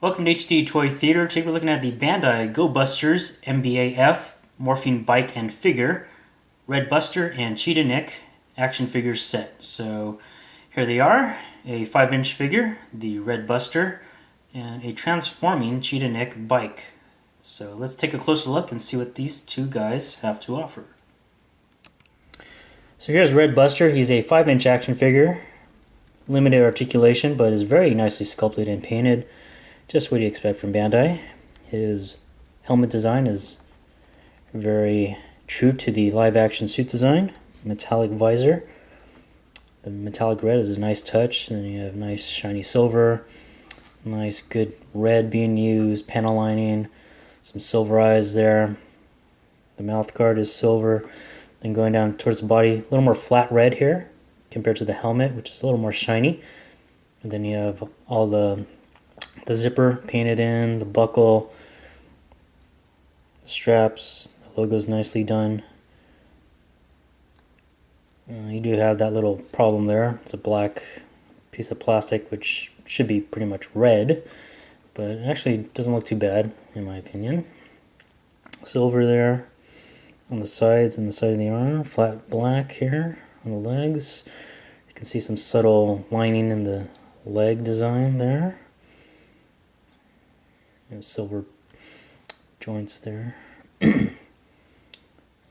Welcome to HD Toy Theater. Today we're looking at the Bandai Go Busters MBAF Morphing Bike and Figure Red Buster and Cheetah Nick action figures set. So here they are, a 5-inch figure, the Red Buster, and a transforming Cheetah Nick bike. So let's take a closer look and see what these two guys have to offer. So here's Red Buster. He's a 5-inch action figure, limited articulation, but is very nicely sculpted and painted. Just what you expect from Bandai. His helmet design is very true to the live-action suit design. Metallic visor. The metallic red is a nice touch. And then you have nice shiny silver. Nice good red being used. Panel lining. Some silver eyes there. The mouth guard is silver. Then going down towards the body, a little more flat red here compared to the helmet, which is a little more shiny. And then you have all the zipper painted in, the buckle, the straps, the logo's nicely done. You do have that little problem there. It's a black piece of plastic which should be pretty much red, but it actually doesn't look too bad in my opinion. Silver there on the sides and the side of the arm, flat black here on the legs. You can see some subtle lining in the leg design there. Silver joints there. And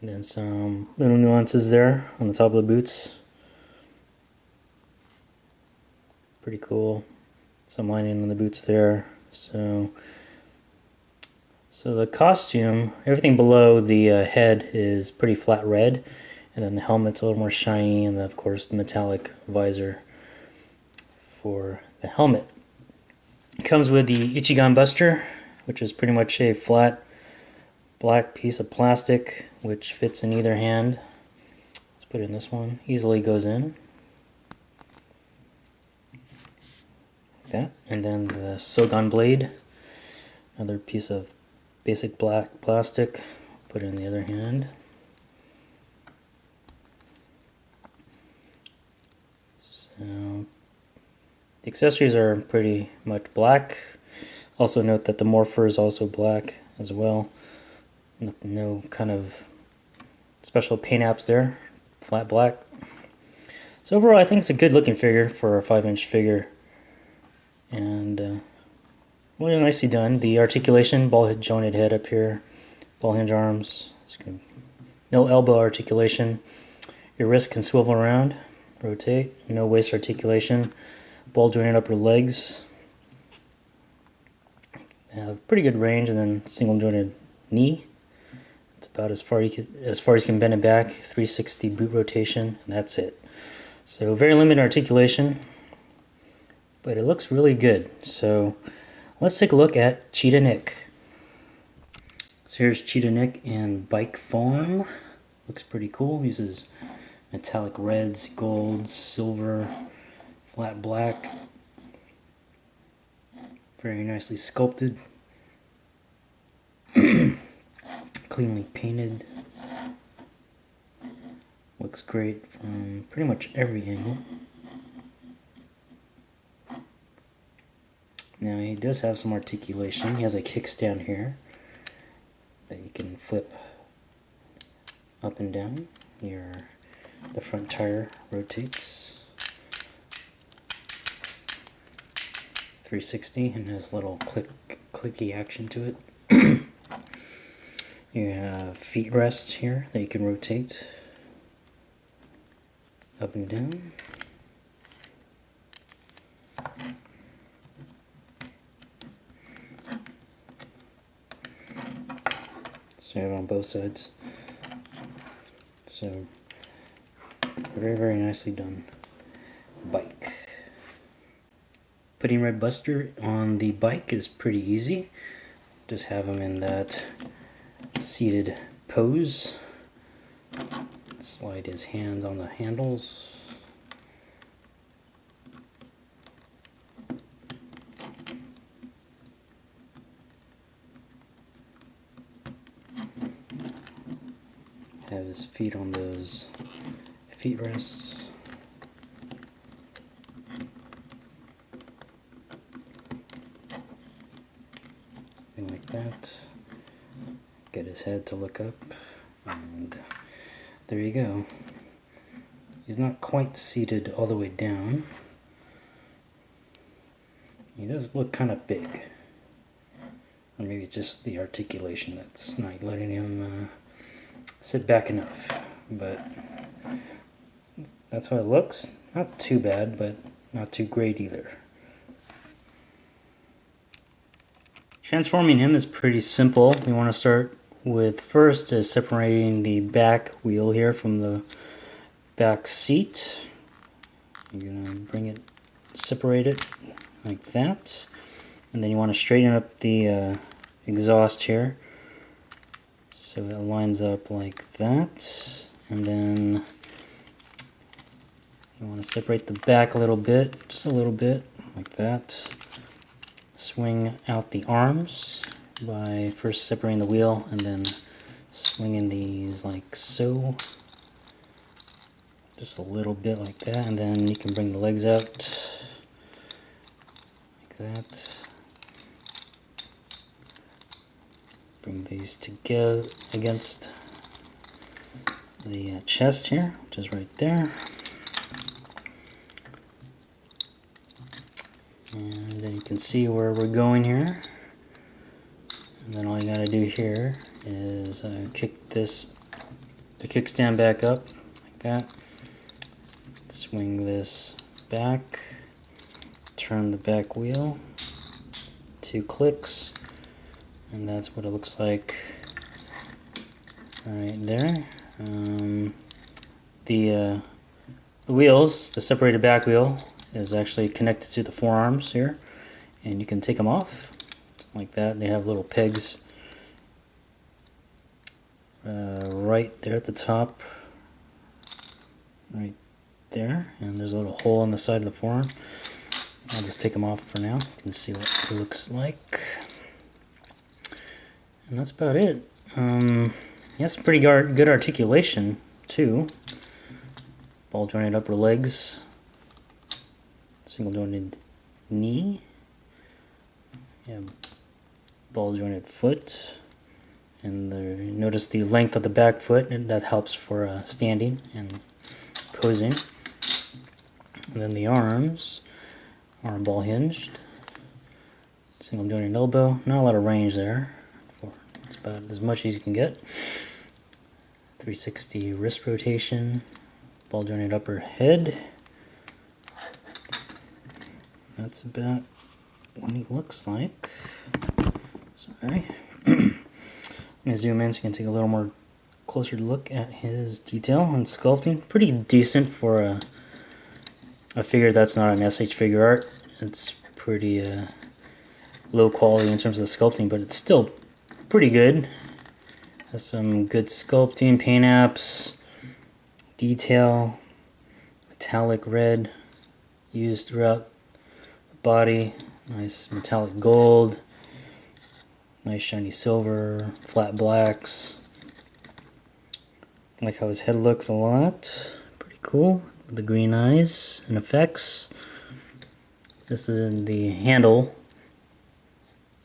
then some little nuances there on the top of the boots. Pretty cool. Some lining on the boots there. So the costume, everything below the head is pretty flat red, and then the helmet's a little more shiny, and then of course the metallic visor for the helmet. It comes with the Ichigan Buster, which is pretty much a flat black piece of plastic which fits in either hand. Let's put it in this one. Easily goes in. Like that. And then the Sogan blade, another piece of basic black plastic. Put it in the other hand. So the accessories are pretty much black. Also note that the Morpher is also black as well. No kind of special paint apps there. Flat black. So overall I think it's a good looking figure for a 5-inch figure. And really nicely done. The articulation, ball jointed head up here. Ball hinge arms. No elbow articulation. Your wrist can swivel around. Rotate. No waist articulation. Ball jointed upper legs. Pretty good range, and then single jointed knee. It's about as far as you can bend it back. 360 boot rotation, and that's it. So very limited articulation, but it looks really good. So let's take a look at Cheetah Nick. So here's Cheetah Nick in bike form. Looks pretty cool. Uses metallic reds, golds, silver, flat black. Very nicely sculpted. Cleanly painted. Looks great from pretty much every angle. Now he does have some articulation. He has a kickstand here that you can flip up and down. The front tire rotates 360 and has a little clicky action to it. You have feet rests here that you can rotate up and down. So you have it on both sides. So very, very nicely done bike. Putting Red Buster on the bike is pretty easy. Just have him in that seated pose. Slide his hands on the handles. Have his feet on those feet rests. at his head to look up, and there you go. He's not quite seated all the way down. He does look kind of big. Or maybe it's just the articulation that's not letting him sit back enough. But that's how it looks. Not too bad, but not too great either. Transforming him is pretty simple. We want to start with first is separating the back wheel here from the back seat. You're going to bring it, separate it like that. And then you want to straighten up the exhaust here so it lines up like that. And then you want to separate the back a little bit, just a little bit, like that. Swing out the arms by first separating the wheel and then swinging these like so. Just a little bit like that, and then you can bring the legs out like that. Bring these together against the chest here, which is right there. And then you can see where we're going here. And then all you gotta do here is kick the kickstand back up like that. Swing this back, turn the back wheel, 2 clicks, and that's what it looks like right there. The wheels, the separated back wheel, is actually connected to the forearms here, and you can take them off like that. They have little pegs right there at the top, right there, and there's a little hole on the side of the forearm. I'll just take them off for now. You can see what it looks like, and that's about it. Yes, pretty good articulation too. Ball jointed upper legs, single jointed knee, yeah, ball jointed foot, and notice the length of the back foot, and that helps for standing and posing. And then the arms are ball hinged, single jointed elbow, not a lot of range there, it's about as much as you can get. 360 wrist rotation, ball jointed upper head. That's about what he looks like. Sorry. I'm going to zoom in so you can take a little more closer look at his detail and sculpting. Pretty decent for a figure that's not an SH figure art. It's pretty low quality in terms of the sculpting, but it's still pretty good. Has some good sculpting, paint apps, detail, metallic red used throughout the body, nice metallic gold, nice shiny silver, flat blacks. I like how his head looks a lot. Pretty cool. With the green eyes and effects. This is in the handle.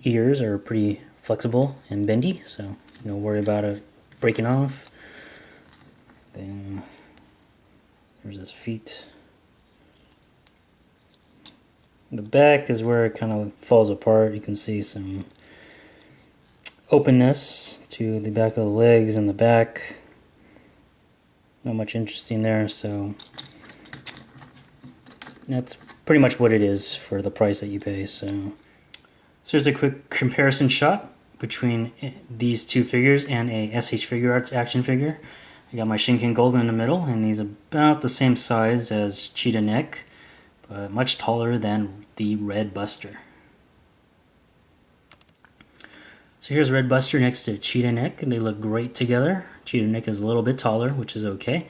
Ears are pretty flexible and bendy, so no worry about it breaking off. Then there's his feet. The back is where it kind of falls apart. You can see some openness to the back of the legs and the back. Not much interesting there, so that's pretty much what it is for the price that you pay. So here's a quick comparison shot between these two figures and a SH Figure Arts action figure. I got my Shinken Gold in the middle, and he's about the same size as Cheetah Neck, but much taller than the Red Buster. So here's Red Buster next to Cheetah Neck, and they look great together. Cheetah Neck is a little bit taller, which is okay.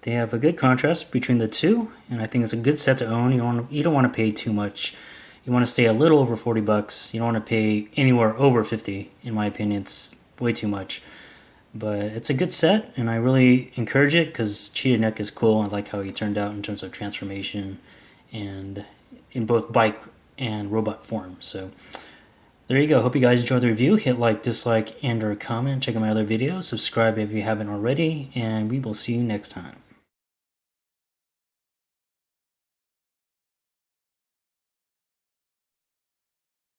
They have a good contrast between the two, and I think it's a good set to own. You don't want to pay too much. You want to stay a little over 40 bucks. You don't want to pay anywhere over 50. In my opinion, it's way too much. But it's a good set, and I really encourage it because Cheetah Neck is cool. I like how he turned out in terms of transformation and in both bike and robot form. So There you go. Hope you guys enjoyed the review. Hit like, dislike, and or comment. Check out my other videos. Subscribe if you haven't already. And we will see you next time.